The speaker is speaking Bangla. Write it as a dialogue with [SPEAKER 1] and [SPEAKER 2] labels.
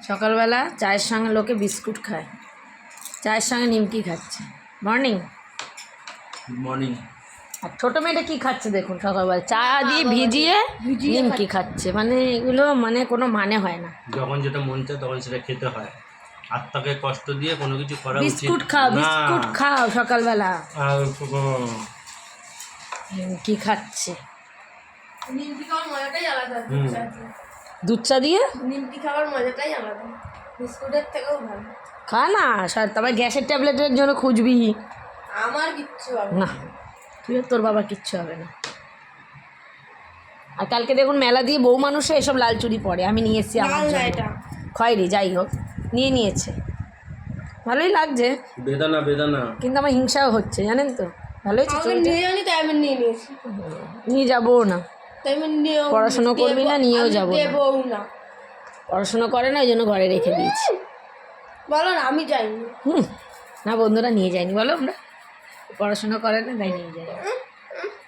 [SPEAKER 1] সকালবেলা চায়ের সঙ্গে লোকে বিস্কুট খায়, চায়ের সঙ্গে নিমকি খাচ্ছে। Morning
[SPEAKER 2] good morning.
[SPEAKER 1] আর ছোটো মেয়েটা কী খাচ্ছে দেখুন, সকালবেলা চা দিয়ে ভিজিয়ে নিমকি খাচ্ছে। মানে এগুলো মানে কোনো মানে হয় না।
[SPEAKER 2] যখন যেটা মন চায় তখন সেটা খেতে হয়, আত্মাকে কষ্ট দিয়ে কোনো কিছু করা উচিত
[SPEAKER 1] বিস্কুট খাও, বিস্কুট খাও সকালবেলা। নিমকি খাচ্ছে,
[SPEAKER 3] নিমকি খাওয়ার মজাটাই আলাদা।
[SPEAKER 1] দুধ চা দিয়ে
[SPEAKER 3] নিমকি খাওয়ার মজাটাই আলাদা, বিস্কুটের থেকেও ভালো।
[SPEAKER 1] খা না, তবে গ্যাসের ট্যাবলেটের জন্য খুঁজবি
[SPEAKER 3] আমার কিচ্ছু হবে
[SPEAKER 1] না, তুই তোর বাবার কিচ্ছু হবে না। আর কালকে দেখুন মেলা দিয়ে বউ মানুষে এসব লাল চুড়ি পরে, আমি নিয়ে এসেছি আমার জন্য।
[SPEAKER 3] এটা
[SPEAKER 1] খয়েরি যাই হোক নিয়ে নিয়েছে, ভালোই লাগছে,
[SPEAKER 2] বেদানা বেদানা।
[SPEAKER 1] কিন্তু আমার হিংসাও হচ্ছে জানেন তো। ভালোই
[SPEAKER 3] আমাকে নিয়ে জানি তাই আমি নিয়ে নিয়েছি,
[SPEAKER 1] নিয়ে যাবো না,
[SPEAKER 3] তাই আমি নিয়েও
[SPEAKER 1] পড়াশুনো করবি না, নিয়েও যাবো না।
[SPEAKER 3] দেবও না,
[SPEAKER 1] পড়াশুনো করে না, ওই জন্য ঘরে রেখে দিয়েছি।
[SPEAKER 3] বলো না আমি যাইনি।
[SPEAKER 1] না বন্ধুরা নিয়ে যায়নি, বলো আমরা পড়াশুনো করে না তাই নিয়ে যাই।